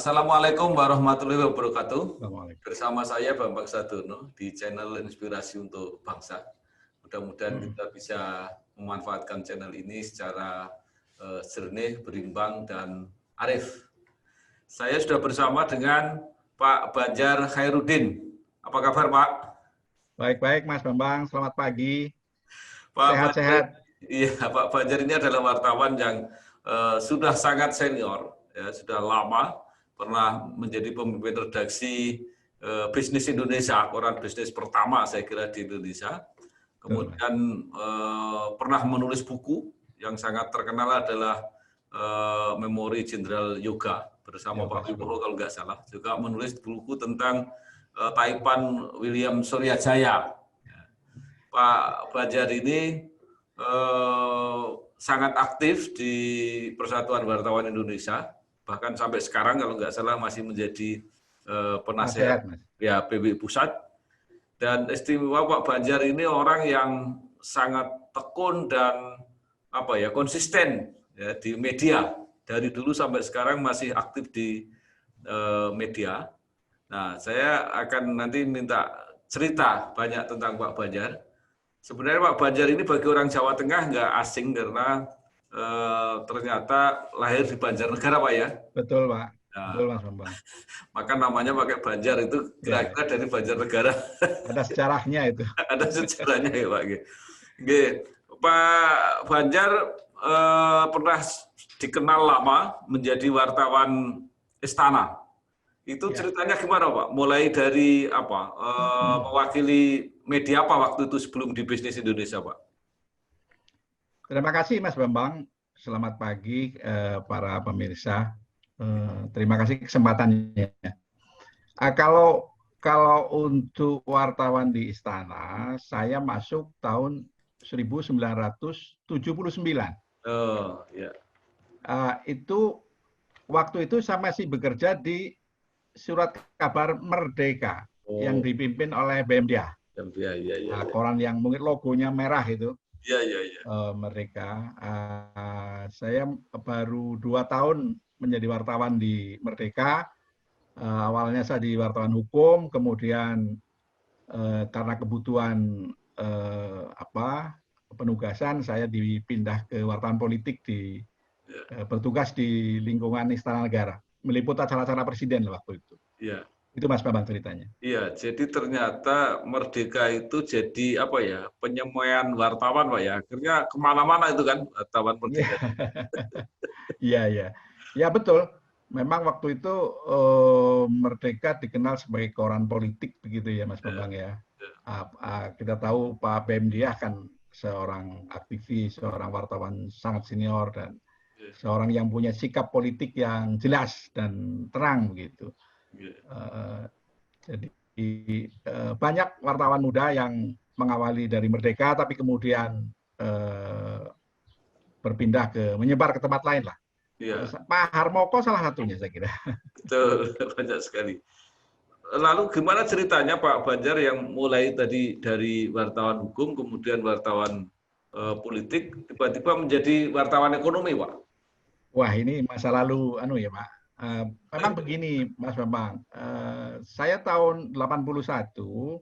Assalamualaikum warahmatullahi wabarakatuh. Assalamualaikum. Bersama saya Bambang Sadono di channel Inspirasi untuk Bangsa. Mudah-mudahan kita bisa memanfaatkan channel ini secara jernih, berimbang, dan arif. Saya sudah bersama dengan Pak Banjar Khairuddin. Apa kabar, Pak? Baik-baik, Mas Bambang. Selamat pagi. Sehat-sehat. Iya, Pak Banjar ini adalah wartawan yang sudah sangat senior, ya, sudah lama, pernah menjadi pemimpin redaksi Bisnis Indonesia, koran bisnis pertama saya kira di Indonesia. Kemudian pernah menulis buku yang sangat terkenal adalah Memori Jenderal Yoga bersama Pak Wibowo kalau nggak salah. Juga menulis buku tentang Taipan William Suryajaya. Pak Banjar ini sangat aktif di Persatuan Wartawan Indonesia. Bahkan sampai sekarang kalau nggak salah masih menjadi penasihat ya PBI Pusat. Dan istimewa Pak Banjar ini orang yang sangat tekun dan konsisten ya, di media. Dari dulu sampai sekarang masih aktif di media. Nah, saya akan nanti minta cerita banyak tentang Pak Banjar. Sebenarnya Pak Banjar ini bagi orang Jawa Tengah nggak asing karena ternyata lahir di Banjarnegara, Pak ya. Betul, Pak. Nah, betul, Mas Bambang. Maka namanya pakai Banjar itu kira-kira dari Banjarnegara. Ada sejarahnya itu. Ada sejarahnya ya, Pak. Pak Banjar pernah dikenal lama menjadi wartawan Istana. Itu ceritanya gimana, Pak? Mulai dari mewakili media apa waktu itu sebelum di Bisnis Indonesia, Pak? Terima kasih, Mas Bambang. Selamat pagi para pemirsa. Terima kasih kesempatannya. Kalau untuk wartawan di Istana, saya masuk tahun 1979. Oh, ya. Waktu itu saya masih bekerja di Surat Kabar Merdeka yang dipimpin oleh BMDA. Ya. Koran yang mungkin logonya merah itu. Ya. Merdeka. Saya baru 2 tahun menjadi wartawan di Merdeka. Awalnya saya di wartawan hukum, kemudian karena kebutuhan penugasan saya dipindah ke wartawan politik bertugas di lingkungan Istana Negara, meliput acara-acara presiden waktu itu. Iya. Itu Mas Bambang ceritanya. Iya, jadi ternyata Merdeka itu jadi penyemaian wartawan, Pak ya. Akhirnya kemana-mana itu kan wartawan Merdeka. Iya. Ya betul. Memang waktu itu Merdeka dikenal sebagai koran politik begitu ya, Mas Bambang ya. Kita tahu Pak BMDA kan seorang aktivis, seorang wartawan sangat senior dan seorang yang punya sikap politik yang jelas dan terang begitu. Jadi banyak wartawan muda yang mengawali dari Merdeka tapi kemudian menyebar ke tempat lain lah. Ya. Pak Harmoko salah satunya saya kira. Betul, banyak sekali. Lalu gimana ceritanya Pak Banjar yang mulai tadi dari wartawan hukum kemudian wartawan politik tiba-tiba menjadi wartawan ekonomi, Pak? Wah, ini masa lalu ya, Pak. Memang begini, Mas Bambang. Saya tahun 81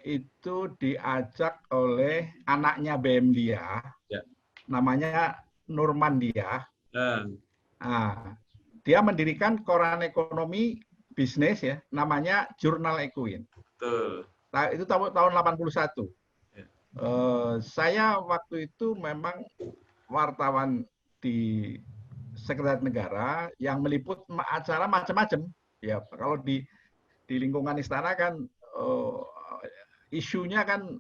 itu diajak oleh anaknya BMDA, namanya Nurmandia. Dia mendirikan koran ekonomi bisnis ya, namanya Jurnal Ekuin. Itu tahun 81. Saya waktu itu memang wartawan di Sekretariat Negara yang meliput acara macam-macam. Ya, kalau di lingkungan istana kan isunya kan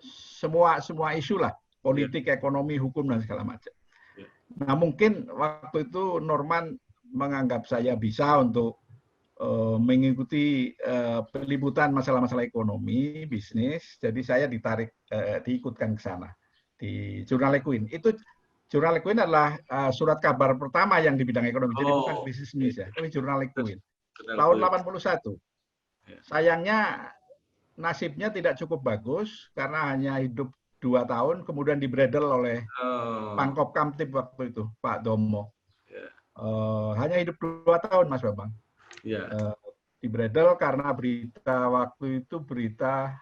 semua isu lah, politik, ekonomi, hukum dan segala macam. Nah, mungkin waktu itu Norman menganggap saya bisa untuk mengikuti peliputan masalah-masalah ekonomi, bisnis. Jadi saya diikutkan ke sana di Jurnal Ekuin. Itu Jurnal Ekuin adalah surat kabar pertama yang di bidang ekonomi. Jadi bukan bisnis ya, tapi Jurnal Ekuin. Tahun 81. Sayangnya nasibnya tidak cukup bagus karena hanya hidup 2 tahun, kemudian dibredel oleh Pangkop Kamtib waktu itu, Pak Domo. hanya hidup 2 tahun, Mas Bambang. Ya. Dibredel karena berita waktu itu berita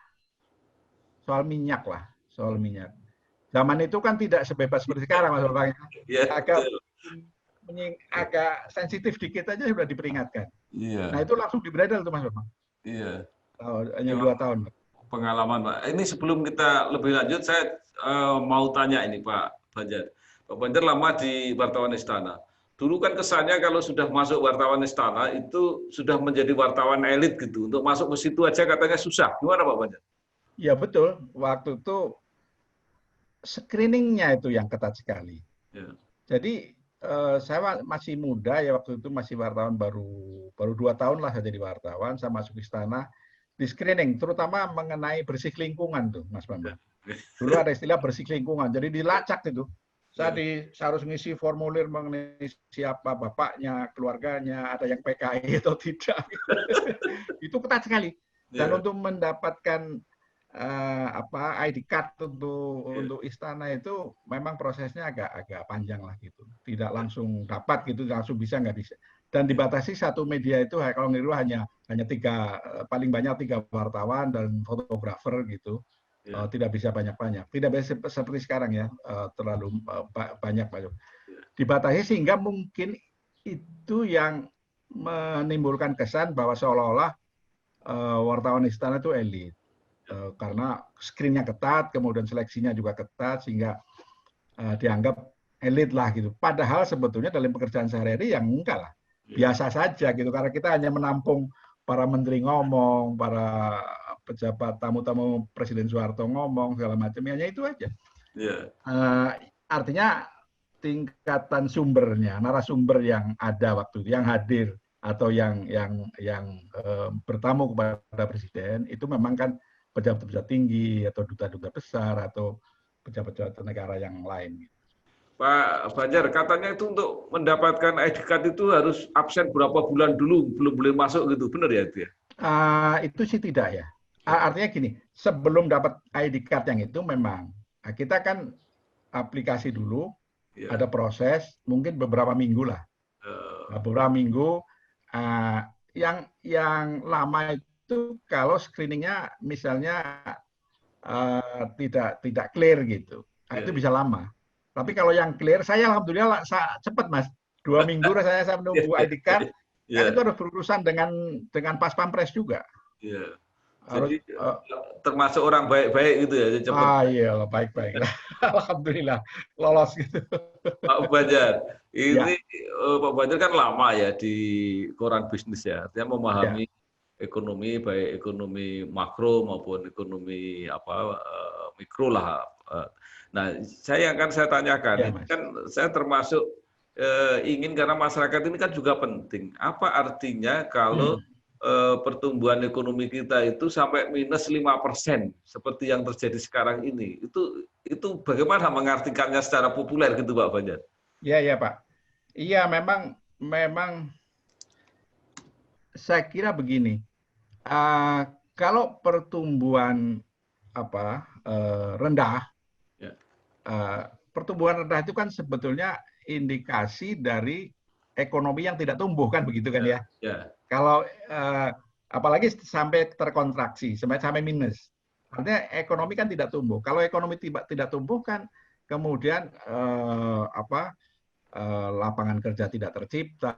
soal minyak lah, soal minyak. Zaman itu kan tidak sebebas seperti sekarang, Mas Bambang. Ya, agak sensitif dikit aja sudah diperingatkan. iya. Nah itu langsung dibredel tuh, Mas Bambang. Iya. Hanya 2 tahun. Pengalaman, Pak. Ini sebelum kita lebih lanjut, saya mau tanya ini, Pak Banjar. Pak Banjar lama di wartawan Istana. Dulu kan kesannya kalau sudah masuk wartawan Istana itu sudah menjadi wartawan elit gitu. Untuk masuk ke situ aja katanya susah. Gimana Pak Banjar? Ya betul. Waktu itu screeningnya itu yang ketat sekali. Ya. Jadi saya masih muda ya waktu itu, masih wartawan baru 2 tahun lah saya jadi wartawan. Saya masuk Istana di screening, terutama mengenai bersih lingkungan tuh, Mas Bambang. Dulu ada istilah bersih lingkungan, jadi dilacak itu. Saya harus ngisi formulir mengenai siapa bapaknya, keluarganya, ada yang PKI atau tidak. Itu ketat sekali. Dan untuk mendapatkan ID card untuk Istana itu memang prosesnya agak panjang lah gitu. Tidak langsung dapat gitu, langsung bisa nggak bisa. Dan dibatasi satu media itu kalau ngiru hanya 3, paling banyak 3 wartawan dan fotografer gitu. Tidak bisa banyak-banyak. Tidak bisa seperti sekarang ya, terlalu banyak. Dibatasi sehingga mungkin itu yang menimbulkan kesan bahwa seolah-olah wartawan Istana itu elit. Karena screennya ketat, kemudian seleksinya juga ketat, sehingga dianggap elit lah gitu. Padahal sebetulnya dalam pekerjaan sehari-hari yang enggak lah, biasa saja gitu. Karena kita hanya menampung para menteri ngomong, para pejabat, tamu-tamu Presiden Soeharto ngomong segala macam, hanya itu aja. Artinya tingkatan sumbernya, narasumber yang ada waktu itu, yang hadir atau yang bertamu kepada Presiden itu memang kan pejabat-pejabat tinggi atau duta-duta besar atau pejabat-pejabat negara yang lain. Pak Banjar, katanya itu untuk mendapatkan ID card itu harus absen berapa bulan dulu, belum boleh masuk gitu, benar ya itu ya? Itu sih tidak ya. Artinya gini, sebelum dapat ID card yang itu memang kita kan aplikasi dulu, ada proses, mungkin beberapa minggu lah, beberapa minggu. Yang lama itu kalau screeningnya misalnya tidak clear gitu, itu bisa lama. Tapi kalau yang clear, saya alhamdulillah cepat Mas. 2 minggu saya menunggu ID card. Kan itu harus berurusan dengan Pas Pampres juga. Jadi termasuk orang baik-baik gitu ya, cepat. Iya, baik-baik. Alhamdulillah lolos gitu. Pak Banjar, ini Pak Banjar kan lama ya di koran bisnis ya, artinya memahami ekonomi, baik ekonomi makro maupun ekonomi mikro lah. Nah, yang akan saya tanyakan, ini kan saya termasuk ingin, karena masyarakat ini kan juga penting. Apa artinya kalau pertumbuhan ekonomi kita itu sampai minus 5% seperti yang terjadi sekarang ini? Itu bagaimana mengartikannya secara populer gitu Pak Banjar? Iya Pak. Iya memang saya kira begini. Kalau pertumbuhan rendah, pertumbuhan rendah itu kan sebetulnya indikasi dari ekonomi yang tidak tumbuh kan begitu kan ya? Kalau apalagi sampai terkontraksi, sampai minus, artinya ekonomi kan tidak tumbuh. Kalau ekonomi tidak tumbuh kan kemudian lapangan kerja tidak tercipta,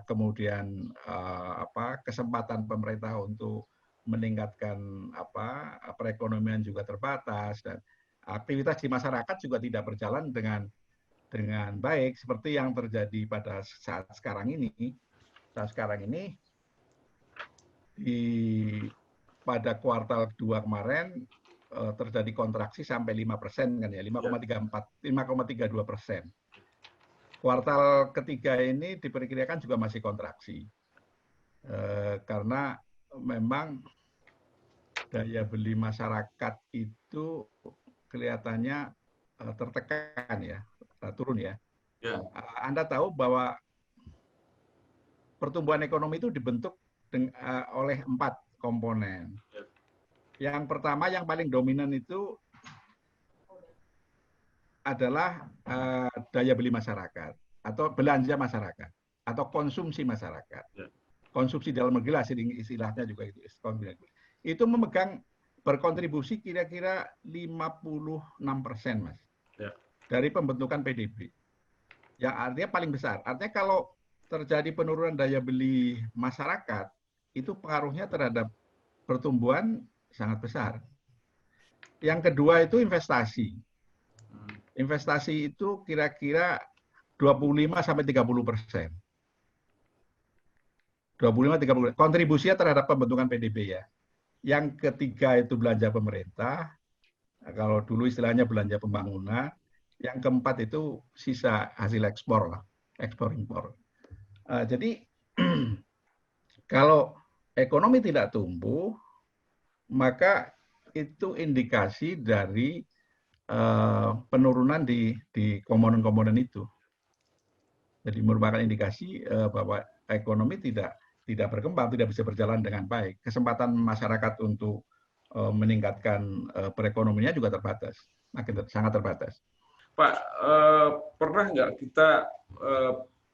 kemudian kesempatan pemerintah untuk meningkatkan perekonomian juga terbatas, dan aktivitas di masyarakat juga tidak berjalan dengan baik seperti yang terjadi pada saat sekarang ini. Pada kuartal 2 kemarin terjadi kontraksi sampai 5% kan ya, 5,32%. Kuartal ketiga ini diperkirakan juga masih kontraksi karena memang daya beli masyarakat itu kelihatannya tertekan ya, turun ya. Anda tahu bahwa pertumbuhan ekonomi itu dibentuk oleh 4 komponen. Yang pertama, yang paling dominan itu adalah daya beli masyarakat. atau belanja masyarakat atau konsumsi masyarakat. Konsumsi dalam negeri lah istilahnya juga itu. Itu memegang berkontribusi kira-kira 56%, Mas. Dari pembentukan PDB. Yang artinya paling besar. Artinya kalau terjadi penurunan daya beli masyarakat, itu pengaruhnya terhadap pertumbuhan sangat besar. Yang kedua itu investasi. Investasi itu kira-kira 25-30%. 25-30%. Kontribusinya terhadap pembentukan PDB ya. Yang ketiga itu belanja pemerintah. Kalau dulu istilahnya belanja pembangunan. Yang keempat itu sisa hasil ekspor lah, ekspor impor. Jadi kalau ekonomi tidak tumbuh, maka itu indikasi dari penurunan di komponen-komponen itu. Jadi merupakan indikasi bahwa ekonomi tidak berkembang, tidak bisa berjalan dengan baik. Kesempatan masyarakat untuk meningkatkan perekonomiannya juga terbatas, sangat terbatas. Pak, pernah nggak kita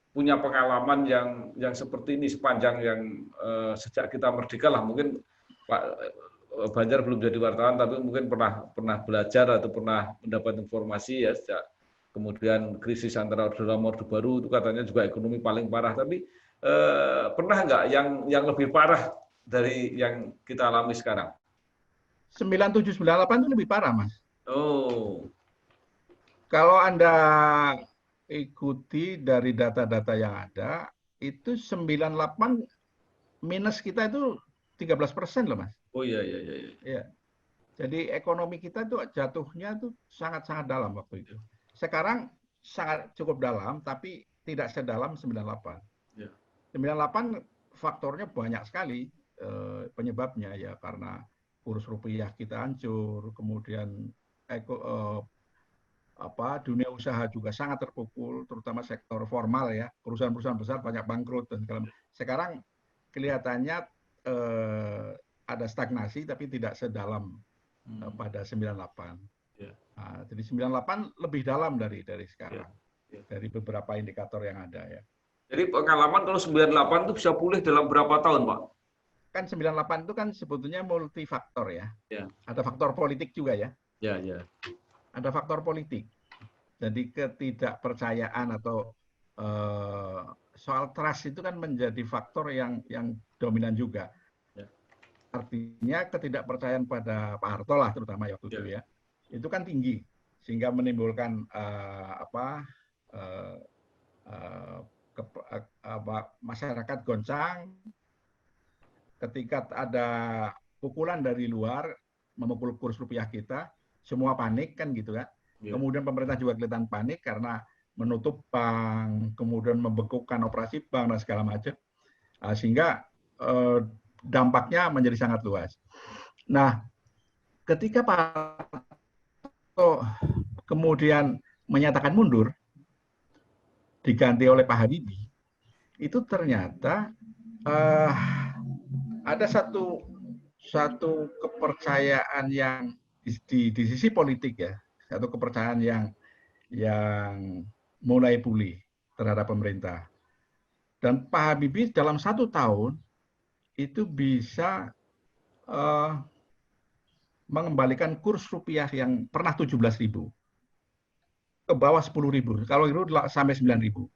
punya pengalaman yang seperti ini sepanjang yang sejak kita merdeka lah, mungkin Pak Banjar belum jadi wartawan tapi mungkin pernah belajar atau pernah mendapat informasi ya sejak kemudian krisis antara Orde Lama Orde Baru itu katanya juga ekonomi paling parah, tapi pernah nggak yang lebih parah dari yang kita alami sekarang? 97-98 itu lebih parah, Mas. Oh. Kalau Anda ikuti dari data-data yang ada, itu 98 minus kita itu 13% loh, Mas. Oh iya. Ya. Jadi ekonomi kita itu jatuhnya itu sangat-sangat dalam waktu itu. Sekarang sangat cukup dalam, tapi tidak sedalam 98. Ya. 98 faktornya banyak sekali penyebabnya ya, karena kurs rupiah kita hancur, kemudian dunia usaha juga sangat terpukul, terutama sektor formal ya, perusahaan-perusahaan besar banyak bangkrut dan segala macam. Sekarang kelihatannya ada stagnasi tapi tidak sedalam pada 98. Yeah. Nah, jadi 98 lebih dalam dari sekarang. Yeah. Dari beberapa indikator yang ada ya. Jadi pengalaman kalau 98 itu bisa pulih dalam berapa tahun, Pak? Kan 98 itu kan sebetulnya multifaktor ya. Yeah. Ada faktor politik juga ya. Ya. Ada faktor politik. Jadi ketidakpercayaan atau soal trust itu kan menjadi faktor yang dominan juga. Ya. Artinya ketidakpercayaan pada Pak Harto lah terutama waktu itu ya. Itu kan tinggi sehingga menimbulkan masyarakat goncang ketika ada pukulan dari luar memukul kurs rupiah kita, semua panik kan gitu kan. Yeah. Kemudian pemerintah juga kelihatan panik karena menutup bank, kemudian membekukan operasi bank dan segala macam, sehingga dampaknya menjadi sangat luas. Nah, ketika Pak Harto kemudian menyatakan mundur, diganti oleh Pak Habibie, itu ternyata ada satu kepercayaan yang di sisi politik ya, satu kepercayaan yang mulai pulih terhadap pemerintah. Dan Pak Habibie dalam 1 tahun itu bisa mengembalikan kurs rupiah yang pernah 17.000 ke bawah 10.000. Kalau itu sampai 9.000.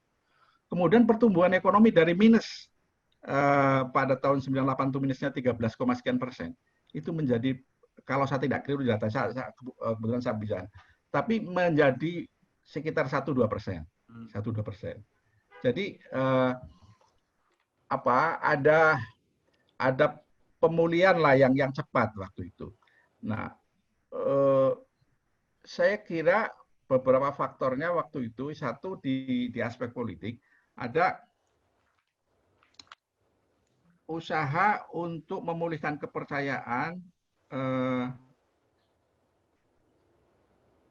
Kemudian pertumbuhan ekonomi dari minus pada tahun 98 itu minusnya 13,sekian%. Itu menjadi, kalau saya tidak keliru data, kebetulan saya bisa, tapi menjadi sekitar 1-2%. 1-2%. Jadi ada pemulihan lah yang cepat waktu itu. Nah, saya kira beberapa faktornya waktu itu, satu di aspek politik, ada usaha untuk memulihkan kepercayaan,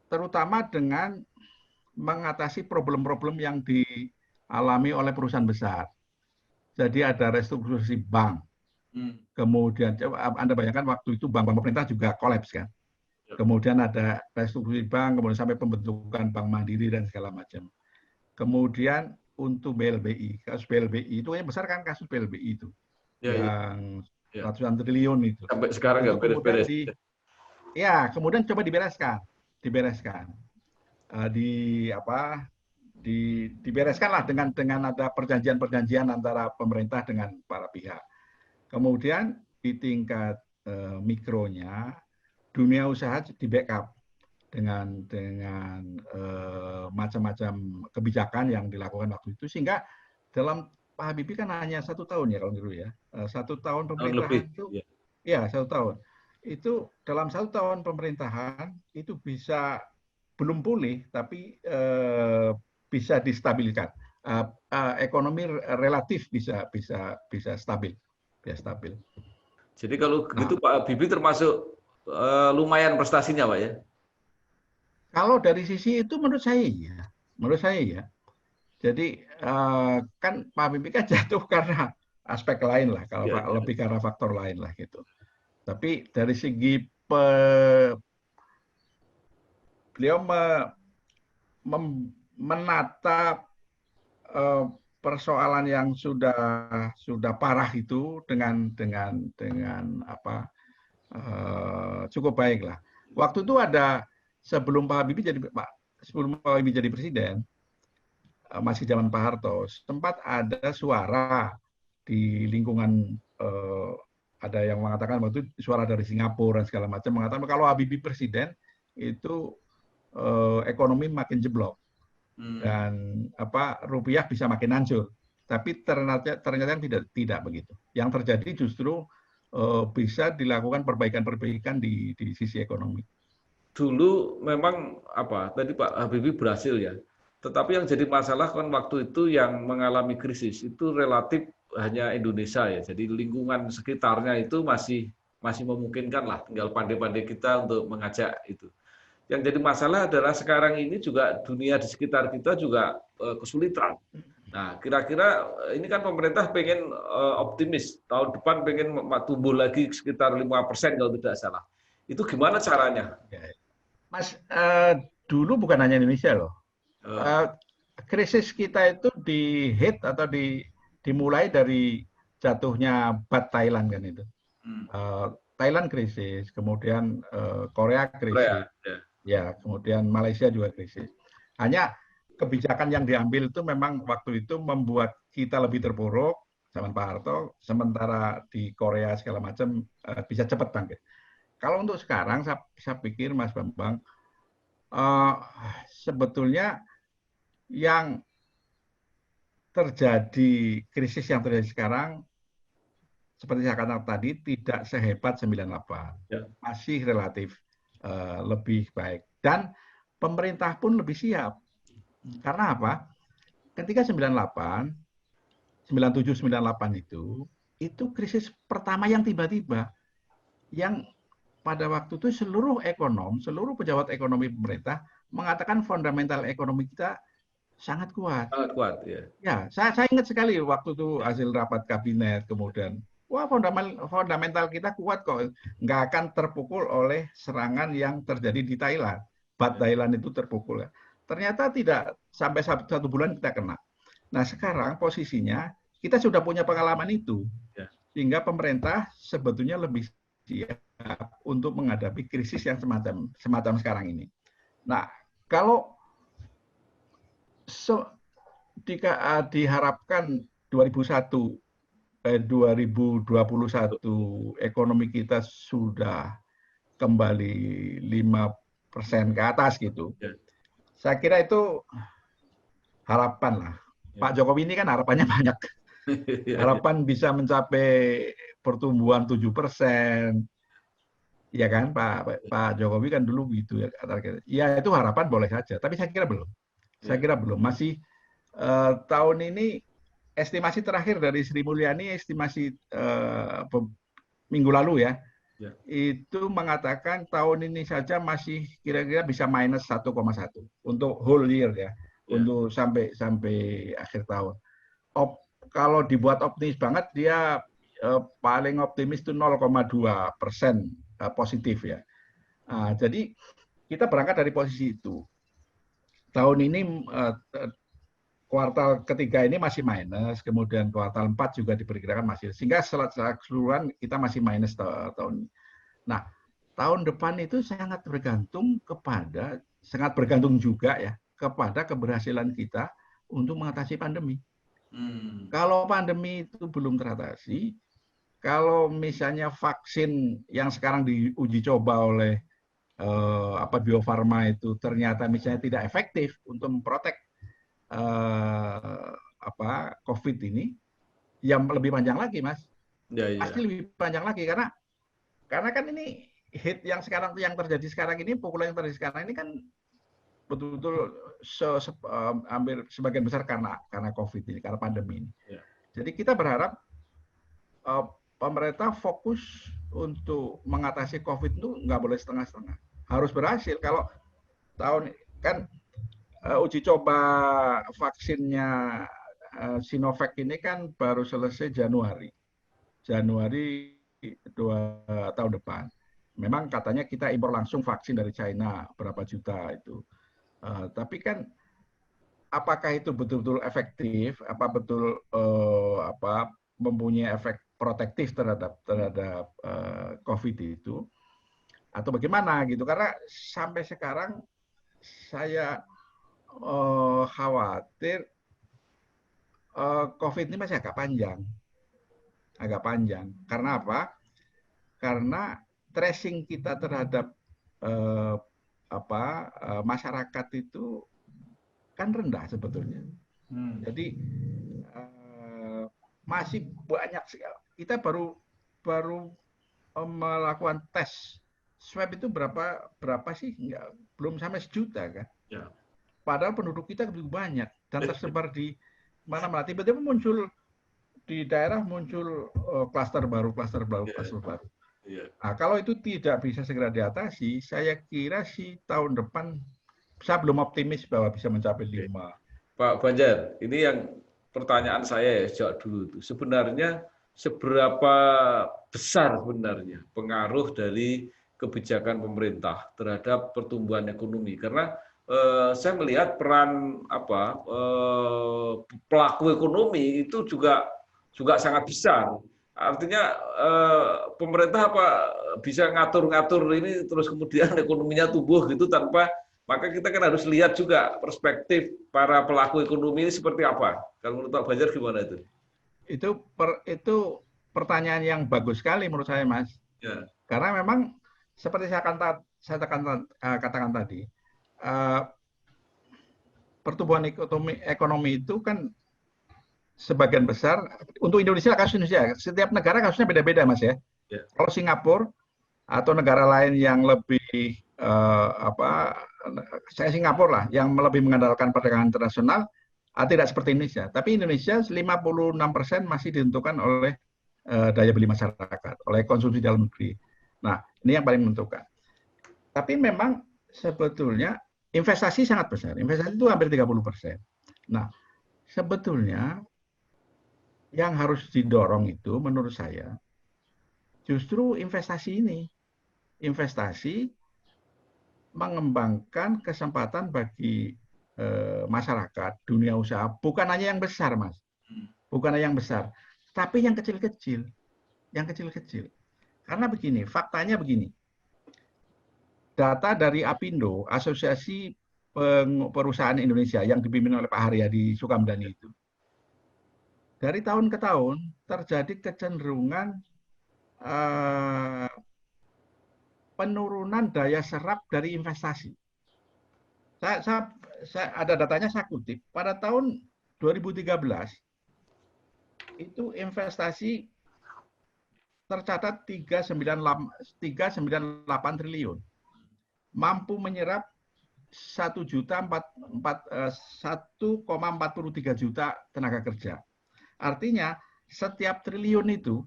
terutama dengan mengatasi problem-problem yang dialami oleh perusahaan besar. Jadi ada restrukturisasi bank. Kemudian Anda bayangkan waktu itu bank-bank pemerintah juga kolaps kan. Kemudian ada restrukturisasi bank, kemudian sampai pembentukan Bank Mandiri dan segala macam. Kemudian untuk BLBI, kasus BLBI itu yang besar kan kasus BLBI itu, yang ratusan triliun itu. Sampai sekarang nggak beres-beres. Ya, kemudian coba dibereskan. Dibereskan lah dengan ada perjanjian antara pemerintah dengan para pihak. Kemudian di tingkat mikronya, dunia usaha di backup dengan macam-macam kebijakan yang dilakukan waktu itu, sehingga dalam Pak Habibie kan hanya 1 tahun ya kalau dulu ya, 1 tahun pemerintahan itu, ya 1 tahun itu, dalam 1 tahun pemerintahan itu bisa belum pulih tapi bisa distabilkan, ekonomi relatif bisa stabil, Jadi kalau begitu Pak Habibie termasuk lumayan prestasinya Pak ya? Kalau dari sisi itu menurut saya ya. Jadi kan Pak Habibie kan jatuh karena aspek lain lah, kalau lebih karena faktor lain lah gitu. Tapi dari segi beliau menata persoalan yang sudah parah itu dengan cukup baik lah. Waktu itu ada sebelum Pak Habibie jadi presiden, masih zaman Pak Harto, sempat ada suara di lingkungan, ada yang mengatakan waktu itu suara dari Singapura dan segala macam mengatakan kalau Habibie presiden itu ekonomi makin jeblok dan rupiah bisa makin hancur. Tapi ternyata tidak begitu. Yang terjadi justru bisa dilakukan perbaikan di sisi ekonomi. Dulu memang tadi Pak Habibie berhasil ya. Tetapi yang jadi masalah kan waktu itu yang mengalami krisis itu relatif hanya Indonesia ya. Jadi lingkungan sekitarnya itu masih memungkinkan lah, tinggal pandai-pandai kita untuk mengajak itu. Yang jadi masalah adalah sekarang ini juga dunia di sekitar kita juga kesulitan. Nah, kira-kira ini kan pemerintah pengen optimis, tahun depan pengen tumbuh lagi sekitar 5% kalau tidak salah. Itu gimana caranya? Mas, dulu bukan hanya Indonesia loh. Krisis kita itu dimulai dari jatuhnya Baht Thailand kan itu. Thailand krisis, kemudian Korea krisis, ya, kemudian Malaysia juga krisis. Hanya kebijakan yang diambil itu memang waktu itu membuat kita lebih terpuruk zaman Pak Harto, sementara di Korea segala macam bisa cepat bangkit. Kalau untuk sekarang, saya pikir Mas Bambang, sebetulnya yang terjadi, krisis yang terjadi sekarang, seperti saya katakan tadi, tidak sehebat 98. Ya. Masih relatif lebih baik. Dan pemerintah pun lebih siap. Karena apa? Ketika 97, 98 itu krisis pertama yang tiba-tiba, yang pada waktu itu seluruh pejabat ekonomi pemerintah mengatakan fundamental ekonomi kita sangat kuat. Sangat kuat, ya. Ya, saya ingat sekali waktu itu hasil rapat kabinet, kemudian, wah fundamental kita kuat kok, nggak akan terpukul oleh serangan yang terjadi di Thailand. Baht Thailand itu terpukul. Ternyata tidak, sampai 1 bulan kita kena. Nah sekarang posisinya kita sudah punya pengalaman itu, sehingga pemerintah sebetulnya lebih siap untuk menghadapi krisis yang semacam sekarang ini. Nah, kalau diharapkan 2021 ekonomi kita sudah kembali 5% ke atas gitu. Saya kira itu harapan lah. Pak Jokowi ini kan harapannya banyak. Harapan bisa mencapai pertumbuhan 7%. Ya kan, Pak Jokowi kan dulu gitu ya. Ya itu harapan boleh saja, tapi saya kira belum. Masih tahun ini estimasi terakhir dari Sri Mulyani, estimasi minggu lalu ya, itu mengatakan tahun ini saja masih kira-kira bisa minus 1,1 untuk whole year ya, untuk sampai akhir tahun. Kalau dibuat optimis banget, dia paling optimis itu 0,2% positif ya. Jadi kita berangkat dari posisi itu. Tahun ini kuartal ketiga ini masih minus, kemudian kuartal 4 juga diperkirakan masih, sehingga secara keseluruhan kita masih minus tahun ini. Nah, tahun depan itu sangat bergantung juga ya kepada keberhasilan kita untuk mengatasi pandemi. Kalau pandemi itu belum teratasi, kalau misalnya vaksin yang sekarang diuji coba oleh Bio Farma itu ternyata misalnya tidak efektif untuk memprotek COVID ini, yang lebih panjang lagi, Mas. Pasti lebih panjang lagi karena kan ini hit yang sekarang yang terjadi sekarang ini, pukulan yang terjadi sekarang ini kan betul-betul hampir sebagian besar karena COVID ini, karena pandemi ini. Jadi kita berharap pemerintah fokus untuk mengatasi COVID itu nggak boleh setengah-setengah, harus berhasil. Kalau tahun kan uji coba vaksinnya Sinovac ini kan baru selesai Januari tahun depan. Memang katanya kita impor langsung vaksin dari China berapa juta itu. Tapi kan apakah itu betul-betul efektif? Apa betul mempunyai efek protektif terhadap COVID itu? Atau bagaimana gitu? Karena sampai sekarang saya khawatir COVID ini masih agak panjang. Karena apa? Karena tracing kita terhadap masyarakat itu kan rendah sebetulnya. Jadi masih banyak sekali. Kita baru melakukan tes swab itu berapa sih? Belum sampai 1 juta kan? Ya. Padahal penduduk kita lebih banyak dan tersebar di mana-mana. Tiba-tiba muncul di daerah klaster baru. Nah, kalau itu tidak bisa segera diatasi, saya kira sih tahun depan saya belum optimis bahwa bisa mencapai 5. Pak Banjar, ini yang pertanyaan saya sejak dulu itu. Sebenarnya seberapa besar sebenarnya pengaruh dari kebijakan pemerintah terhadap pertumbuhan ekonomi? Karena saya melihat peran pelaku ekonomi itu juga sangat besar. Artinya pemerintah bisa ngatur-ngatur ini terus kemudian ekonominya tumbuh gitu tanpa, maka kita kan harus lihat juga perspektif para pelaku ekonomi ini seperti apa. Kalau menurut Pak Banjar gimana itu? Itu pertanyaan yang bagus sekali menurut saya, Mas. Ya. Karena memang seperti saya katakan tadi, pertumbuhan ekonomi itu kan sebagian besar untuk Indonesia, kasus Indonesia, setiap negara kasusnya beda-beda, Mas ya. Kalau Singapura atau negara lain yang lebih saya Singapura lah yang lebih mengandalkan perdagangan internasional, tidak seperti Indonesia. Tapi Indonesia 56% masih ditentukan oleh daya beli masyarakat, oleh konsumsi dalam negeri. Nah, ini yang paling menentukan. Tapi memang sebetulnya investasi sangat besar. Investasi itu hampir 30%. Nah, sebetulnya yang harus didorong itu menurut saya justru investasi ini. Investasi mengembangkan kesempatan bagi masyarakat, dunia usaha, bukan hanya yang besar, Mas. Bukan hanya yang besar, tapi yang kecil-kecil. Yang kecil-kecil. Karena begini, faktanya begini. Data dari Apindo, Asosiasi Perusahaan Indonesia yang dipimpin oleh Pak Haryadi Sukamdhani itu, dari tahun ke tahun terjadi kecenderungan penurunan daya serap dari investasi. Saya ada datanya, saya kutip. Pada tahun 2013 itu investasi tercatat 398 triliun, mampu menyerap 1,43 juta tenaga kerja. Artinya setiap triliun itu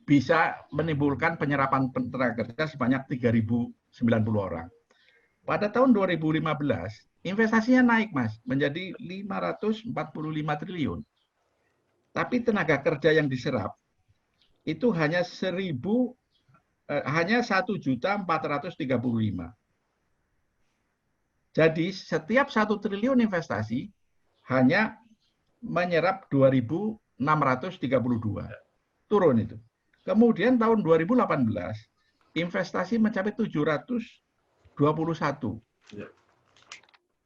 bisa menimbulkan penyerapan tenaga kerja sebanyak 3.090 orang. Pada tahun 2015, investasinya naik, Mas, menjadi 545 triliun. Tapi tenaga kerja yang diserap itu hanya 1.435. Jadi setiap 1 triliun investasi hanya menyerap 2.632. Turun itu. Kemudian tahun 2018 investasi mencapai 721.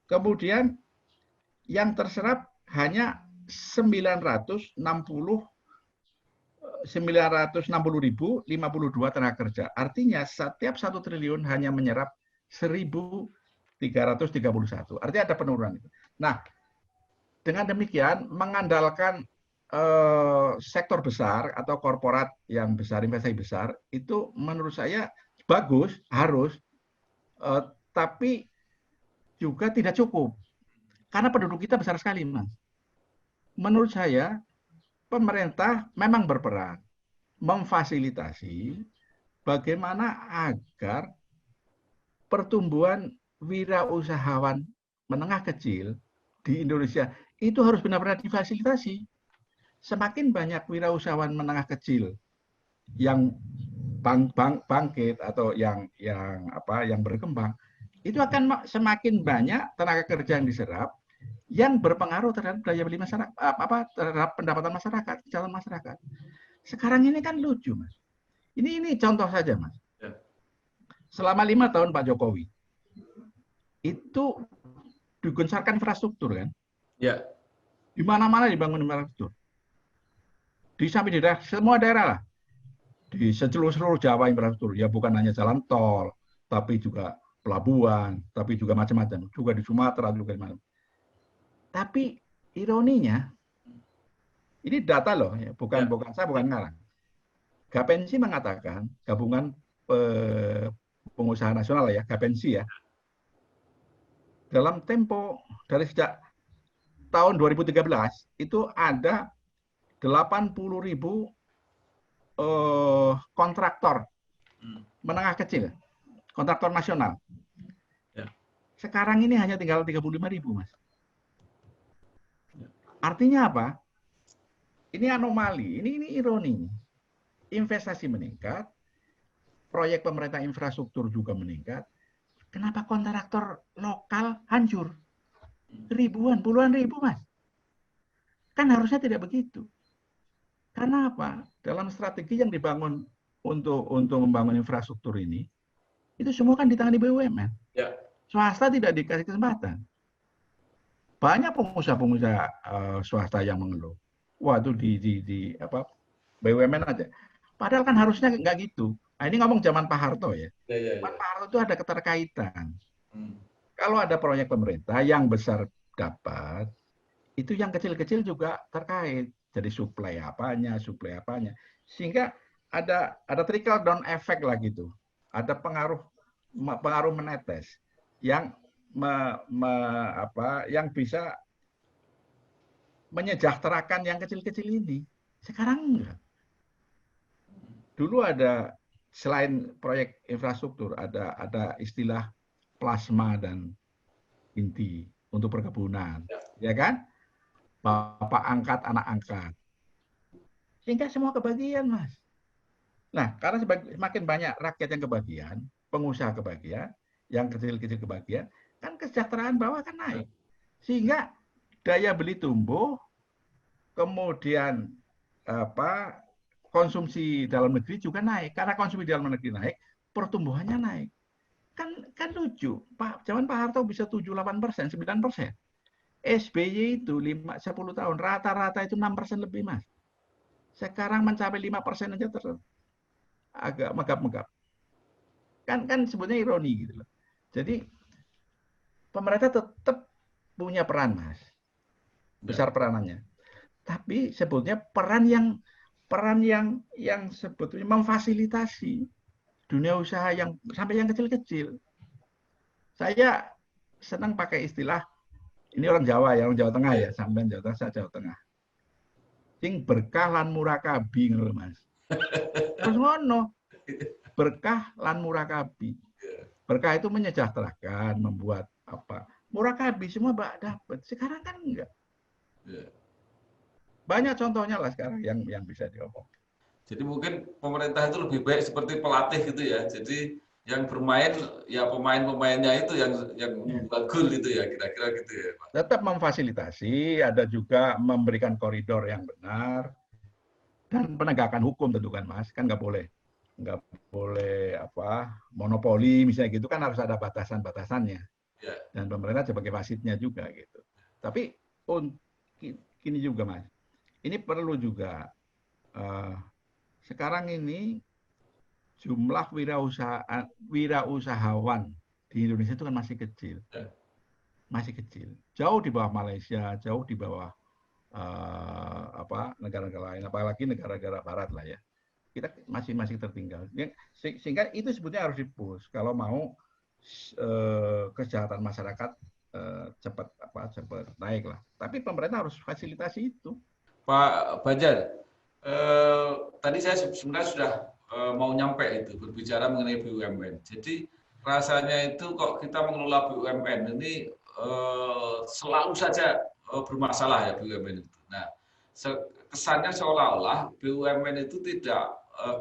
Kemudian yang terserap hanya 960.052 tenaga kerja. Artinya setiap 1 triliun hanya menyerap 1.331. Artinya ada penurunan itu. Nah, dengan demikian mengandalkan sektor besar atau korporat yang besar, investasi besar, itu menurut saya bagus, harus, tapi juga tidak cukup. Karena penduduk kita besar sekali, Mas. Menurut saya, pemerintah memang berperan memfasilitasi bagaimana agar pertumbuhan wirausahawan menengah kecil di Indonesia itu harus benar-benar difasilitasi. Semakin banyak wirausahawan menengah kecil yang bangkit atau yang berkembang, itu akan semakin banyak tenaga kerja yang diserap yang berpengaruh terhadap daya beli masyarakat, terhadap pendapatan masyarakat, calon masyarakat. Sekarang ini kan lucu, Mas. Ini contoh saja, Mas. Selama 5 tahun Pak Jokowi itu digencarkan infrastruktur kan? Ya. Di mana-mana dibangun infrastruktur. Di samping daerah, semua daerah lah. Di seluruh Jawa infrastruktur. Ya bukan hanya jalan tol, tapi juga pelabuhan, tapi juga macam-macam. Juga di Sumatera, juga di mana. Tapi ironinya, ini data loh, ya. bukan saya bukan ngarang. Gapensi mengatakan, Gabungan Pengusaha Nasional ya, Gapensi ya, dalam tempo dari sejak tahun 2013 itu ada 80.000 kontraktor menengah kecil, kontraktor nasional. Sekarang ini hanya tinggal 35.000, Mas. Artinya apa? Ini anomali, ini ironi. Investasi meningkat, proyek pemerintah infrastruktur juga meningkat. Kenapa kontraktor lokal hancur? Ribuan, puluhan ribu, Mas. Kan harusnya tidak begitu. Karena apa? Dalam strategi yang dibangun untuk membangun infrastruktur ini, itu semua kan ditangani BUMN. Ya. Swasta tidak dikasih kesempatan. Banyak pengusaha-pengusaha swasta yang mengeluh. Wah, itu di BUMN aja. Padahal kan harusnya nggak gitu. Nah, ini ngomong zaman Pak Harto ya. Pak Harto itu ada keterkaitan. Kalau ada proyek pemerintah yang besar dapat, itu yang kecil-kecil juga terkait. Jadi suplai apanya. Sehingga ada trickle down effect lah gitu. Ada pengaruh menetes yang yang bisa menyejahterakan yang kecil-kecil ini. Sekarang enggak. Dulu ada selain proyek infrastruktur ada istilah plasma dan inti untuk perkebunan, ya kan? Bapak angkat, anak angkat. Sehingga semua kebagian, Mas. Nah, karena semakin banyak rakyat yang kebagian, pengusaha kebagian, yang kecil-kecil kebagian, kan kesejahteraan bawah kan naik. Sehingga daya beli tumbuh, kemudian konsumsi dalam negeri juga naik. Karena konsumsi dalam negeri naik, pertumbuhannya naik. Kan lucu. Zaman Pak Harto bisa 7-8%, 9%. SBY itu 10 tahun, rata-rata itu 6% lebih, Mas. Sekarang mencapai 5% aja agak megap-megap. Kan sebetulnya ironi gitu loh. Jadi pemerintah tetap punya peran, Mas. Besar peranannya. Tapi sebetulnya peran yang sebetulnya memfasilitasi dunia usaha yang sampai yang kecil-kecil. Saya senang pakai istilah, ini orang Jawa ya, orang Jawa Tengah ya, sampean Jawa Tengah, saya Jawa Tengah. Sing berkah lan murakabi ngono, Mas. Terus ngono. Berkah lan murakabi. Berkah itu menyejahterakan, membuat apa? Murakabi semua dapat. Sekarang kan enggak. Banyak contohnya lah sekarang yang bisa diomong. Jadi mungkin pemerintah itu lebih baik seperti pelatih gitu ya. Jadi yang bermain ya pemain-pemainnya itu yang membuat gol itu ya, kira-kira gitu ya Pak. Tetap memfasilitasi, ada juga memberikan koridor yang benar dan penegakan hukum tentu kan Mas, kan nggak boleh apa monopoli misalnya gitu, kan harus ada batasan-batasannya. Ya. Dan pemerintah sebagai wasitnya juga gitu. Tapi gini juga Mas, ini perlu juga sekarang ini jumlah wirausahawan di Indonesia itu kan masih kecil. Masih kecil. Jauh di bawah Malaysia, jauh di bawah negara-negara lain, apalagi negara-negara barat lah ya. Kita masih tertinggal. Sehingga itu sebetulnya harus dipush kalau mau kesejahteraan masyarakat cepat naik lah. Tapi pemerintah harus fasilitasi itu. Pak Banjar, tadi saya sebenarnya sudah mau nyampe itu berbicara mengenai BUMN. Jadi rasanya itu kok kita mengelola BUMN ini selalu saja bermasalah ya BUMN itu. Nah, kesannya seolah-olah BUMN itu tidak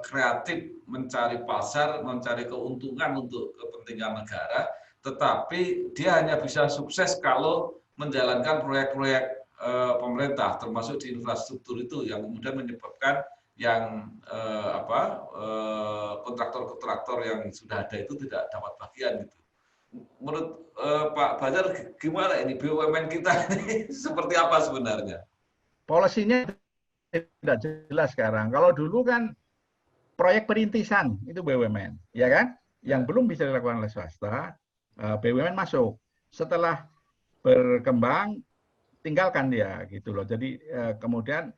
kreatif mencari pasar, mencari keuntungan untuk kepentingan negara, tetapi dia hanya bisa sukses kalau menjalankan proyek-proyek pemerintah, termasuk di infrastruktur itu yang kemudian menyebabkan yang kontraktor-kontraktor yang sudah ada itu tidak dapat bagian gitu. Menurut Pak Banjar gimana ini BUMN kita ini seperti apa sebenarnya? Polisinya tidak jelas sekarang. Kalau dulu kan proyek perintisan itu BUMN, ya kan? Yang belum bisa dilakukan oleh swasta, BUMN masuk. Setelah berkembang, tinggalkan dia gitu loh. Jadi kemudian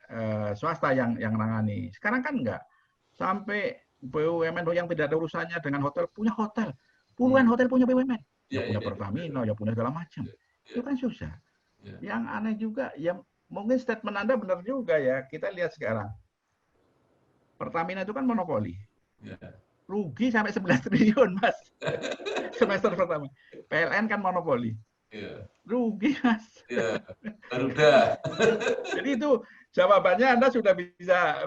swasta yang nangani. Sekarang kan enggak. Sampai BUMN yang tidak ada urusannya dengan hotel punya hotel. Puluhan hotel punya BUMN. Ya punya Pertamina, ya punya segala macam. Itu kan susah. Yang aneh juga, ya mungkin statement Anda benar juga ya. Kita lihat sekarang. Pertamina itu kan monopoli. Rugi sampai 11 triliun, Mas. Semester pertama. PLN kan monopoli. Rugi, Mas. Garuda. Jadi itu jawabannya Anda sudah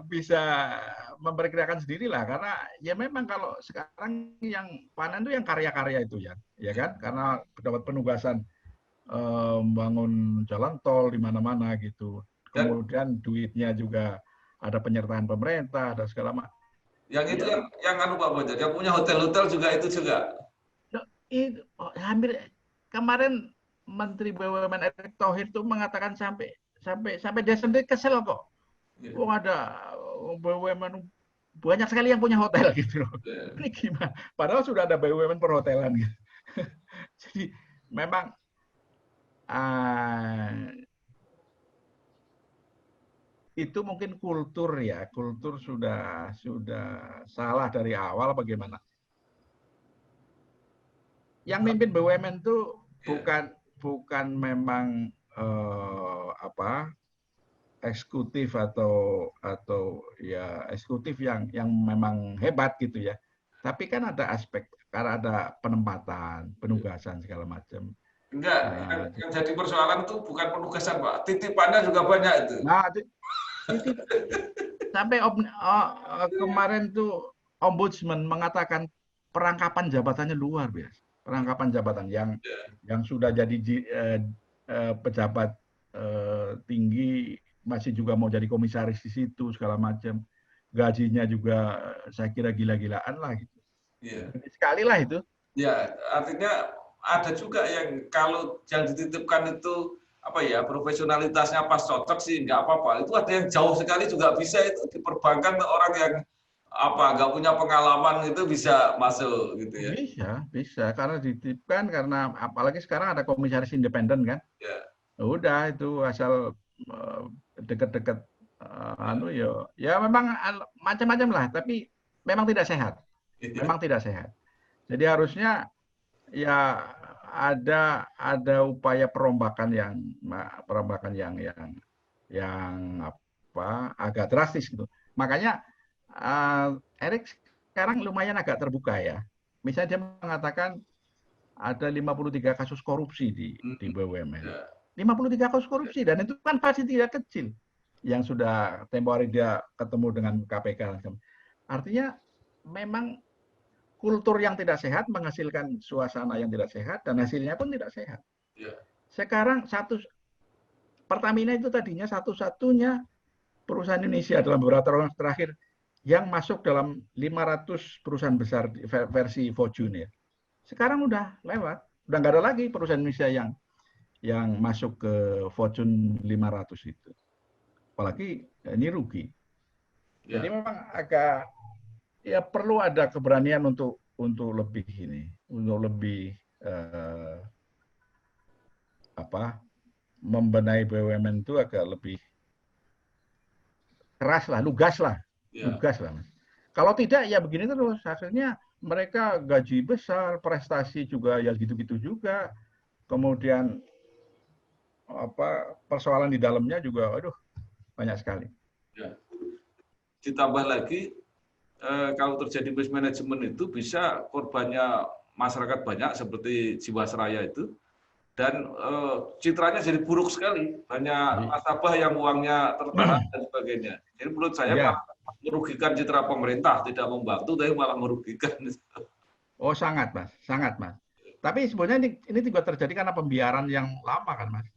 bisa memperkirakan sendirilah, karena ya memang kalau sekarang yang panen itu yang karya-karya itu ya kan, karena dapat penugasan membangun jalan tol di mana-mana gitu. Kemudian duitnya juga ada penyertaan pemerintah, ada segala macam. Yang itu yang Pak Banjar, yang punya hotel-hotel juga itu juga. Itu hampir kemarin Menteri BUMN Erick Thohir itu mengatakan sampai dia sendiri kesel kok. Oh ada BUMN banyak sekali yang punya hotel gitu loh. Ini gimana? Padahal sudah ada BUMN perhotelan gitu. Jadi memang itu mungkin kultur ya, kultur sudah salah dari awal bagaimana. Yang mimpin BUMN itu bukan memang eksekutif atau ya eksekutif yang memang hebat gitu ya. Tapi kan ada aspek, karena ada penempatan, penugasan segala macam. Enggak, yang jadi persoalan itu bukan penugasan Pak, titipannya juga banyak itu. Nah, sampai kemarin tuh Ombudsman mengatakan perangkapan jabatannya luar biasa. Perangkapan jabatan yang sudah jadi pejabat tinggi masih juga mau jadi komisaris di situ segala macam. Gajinya juga saya kira gila-gilaan lah gitu. Sekali lah itu. Ya, artinya ada juga yang kalau yang dititipkan itu profesionalitasnya pas cocok sih nggak apa-apa. Itu ada yang jauh sekali juga bisa itu diperbankan orang yang nggak punya pengalaman itu bisa masuk gitu ya. Bisa karena dititipkan, karena apalagi sekarang ada komisaris independen kan. Udah itu asal deket-deket ya memang macam-macam lah, tapi memang tidak sehat. Memang tidak sehat. Jadi harusnya ya ada upaya perombakan yang agak drastis gitu. Makanya Erick sekarang lumayan agak terbuka ya. Misalnya dia mengatakan ada 53 kasus korupsi di BUMN. 53 kasus korupsi, dan itu kan pasti tidak kecil. Yang sudah tempo hari dia ketemu dengan KPK. Artinya memang kultur yang tidak sehat menghasilkan suasana yang tidak sehat dan hasilnya pun tidak sehat. Ya. Sekarang Pertamina itu tadinya satu-satunya perusahaan Indonesia dalam beberapa tahun terakhir yang masuk dalam 500 perusahaan besar versi Fortune ya. Sekarang udah lewat, udah nggak ada lagi perusahaan Indonesia yang masuk ke Fortune 500 itu. Apalagi ini rugi. Ya. Jadi memang agak ya perlu ada keberanian untuk lebih membenahi BUMN itu agak lebih keras lah, lugas lah. Mas. Kalau tidak ya begini terus, hasilnya mereka gaji besar, prestasi juga ya gitu-gitu juga. Kemudian persoalan di dalamnya juga aduh banyak sekali. Ya. Ditambah lagi kalau terjadi mismanagement itu bisa korbannya masyarakat banyak seperti Jiwasraya itu, dan citranya jadi buruk sekali, banyak nasabah yang uangnya tertahan dan sebagainya. Jadi menurut saya merugikan citra pemerintah, tidak membantu tapi malah merugikan. Oh sangat mas. Tapi sebenarnya ini juga terjadi karena pembiaran yang lama kan mas.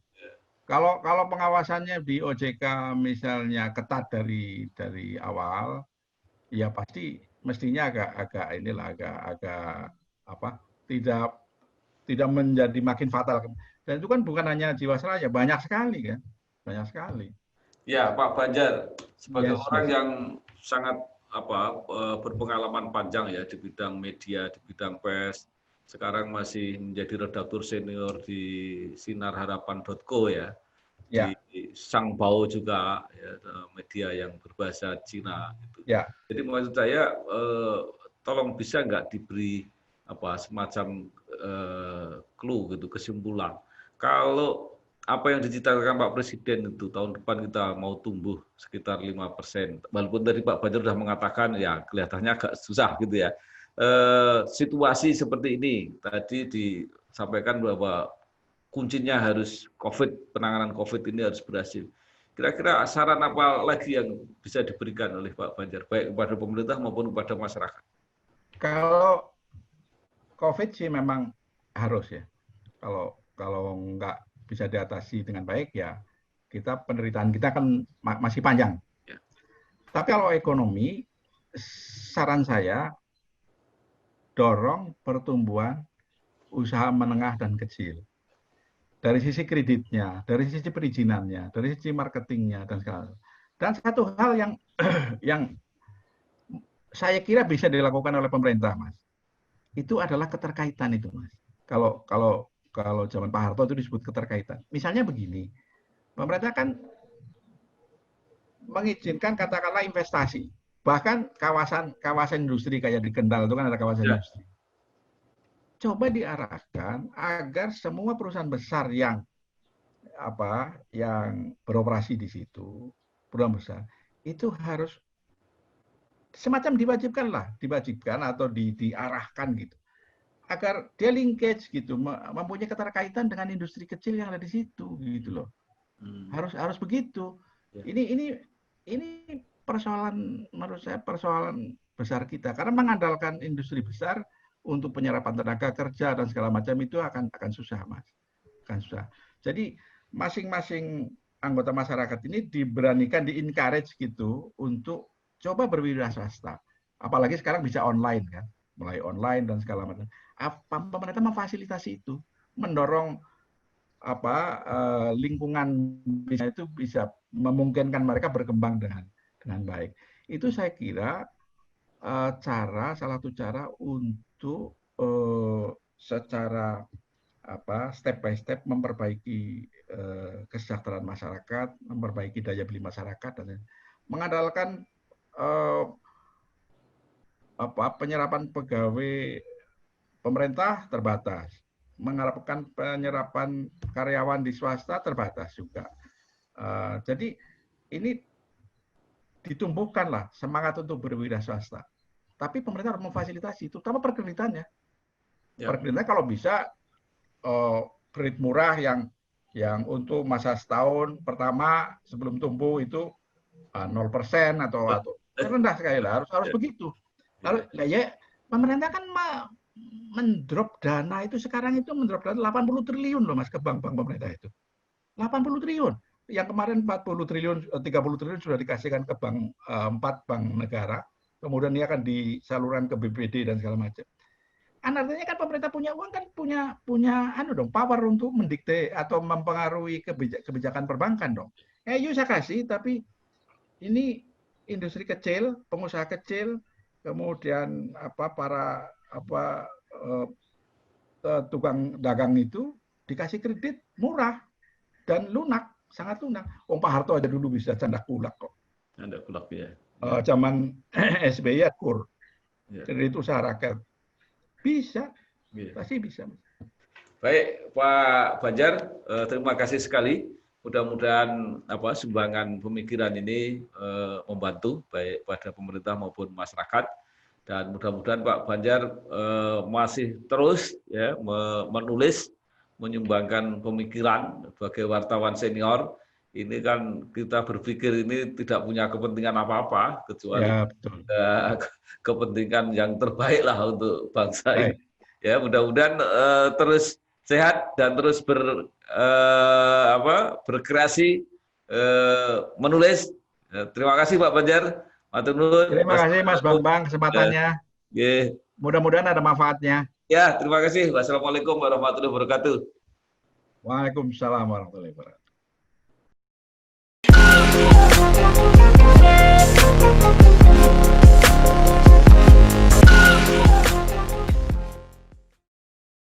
Kalau pengawasannya di OJK misalnya ketat dari awal, ya pasti mestinya agak tidak menjadi makin fatal. Dan itu kan bukan hanya Jiwasraya, banyak sekali kan, banyak sekali. Ya Pak Banjar, sebagai orang yang sangat berpengalaman panjang ya di bidang media, di bidang pers, sekarang masih menjadi redaktur senior di sinarharapan.co ya. Di Sangbao juga ya, media yang berbahasa Cina gitu. Jadi maksud saya tolong bisa nggak diberi semacam clue gitu, kesimpulan kalau apa yang diceritakan Pak Presiden itu tahun depan kita mau tumbuh sekitar 5%, walaupun tadi Pak Banjar sudah mengatakan ya kelihatannya agak susah gitu ya. Situasi seperti ini tadi disampaikan bahwa kuncinya harus penanganan COVID ini harus berhasil. Kira-kira saran apa lagi yang bisa diberikan oleh Pak Banjar, baik kepada pemerintah maupun kepada masyarakat? Kalau COVID sih memang harus ya. Kalau nggak bisa diatasi dengan baik ya, penderitaan kita kan masih panjang. Ya. Tapi kalau ekonomi, saran saya dorong pertumbuhan usaha menengah dan kecil. Dari sisi kreditnya, dari sisi perizinannya, dari sisi marketingnya dan segala. Dan satu hal yang saya kira bisa dilakukan oleh pemerintah, Mas, itu adalah keterkaitan itu, Mas. Kalau zaman Pak Harto itu disebut keterkaitan. Misalnya begini, pemerintah kan mengizinkan katakanlah investasi, bahkan kawasan industri kayak di Kendal itu kan ada kawasan industri. Coba diarahkan agar semua perusahaan besar yang beroperasi di situ, perusahaan besar, itu harus semacam diwajibkan atau diarahkan gitu, agar dia linkage gitu, mempunyai keterkaitan dengan industri kecil yang ada di situ gitu loh. Harus begitu. Ini persoalan, menurut saya persoalan besar kita, karena mengandalkan industri besar untuk penyerapan tenaga kerja dan segala macam itu akan susah, Mas. Akan susah. Jadi masing-masing anggota masyarakat ini diberanikan, di-encourage gitu untuk coba berwira swasta. Apalagi sekarang bisa online kan, mulai online dan segala macam. Pemerintah memfasilitasi itu, mendorong lingkungan itu bisa memungkinkan mereka berkembang dengan baik. Itu saya kira salah satu cara untuk secara step by step memperbaiki kesejahteraan masyarakat, memperbaiki daya beli masyarakat, dan mengandalkan penyerapan pegawai pemerintah terbatas, mengharapkan penyerapan karyawan di swasta terbatas juga. Jadi ini ditumbuhkanlah semangat untuk berwira swasta. Tapi pemerintah harus memfasilitasi, terutama perkreditannya. Perkreditannya kalau bisa kredit murah yang untuk masa setahun pertama sebelum tumbuh itu 0% atau rendah sekali lah, harus begitu. Lalu Pemerintah kan mendrop dana itu sekarang itu mendrop dana 80 triliun loh Mas ke bank-bank pemerintah itu. 80 triliun. Yang kemarin 40 triliun, 30 triliun sudah dikasihkan ke bank 4 bank negara. Kemudian ini akan disalurkan ke BPD dan segala macam. Artinya kan pemerintah punya uang kan punya power untuk mendikte atau mempengaruhi kebijakan perbankan dong. Yuk saya kasih, tapi ini industri kecil, pengusaha kecil, kemudian tukang dagang itu dikasih kredit murah dan lunak, sangat lunak. Pak Harto aja dulu bisa candak kulak kok. Candak kulak ya. Zaman SBY kur, kredit usaha rakyat bisa, pasti bisa. Baik Pak Banjar, terima kasih sekali. Mudah-mudahan sumbangan pemikiran ini membantu baik pada pemerintah maupun masyarakat, dan mudah-mudahan Pak Banjar masih terus ya menulis, menyumbangkan pemikiran sebagai wartawan senior. Ini kan kita berpikir ini tidak punya kepentingan apa-apa kecuali kepentingan yang terbaik lah untuk bangsa ini. Ya mudah-mudahan terus sehat dan terus berkreasi, menulis. Terima kasih Pak Banjar. Terima kasih Mas Bambang kesempatannya. Mudah-mudahan ada manfaatnya. Ya, terima kasih. Wassalamualaikum warahmatullahi wabarakatuh. Waalaikumsalam warahmatullahi wabarakatuh.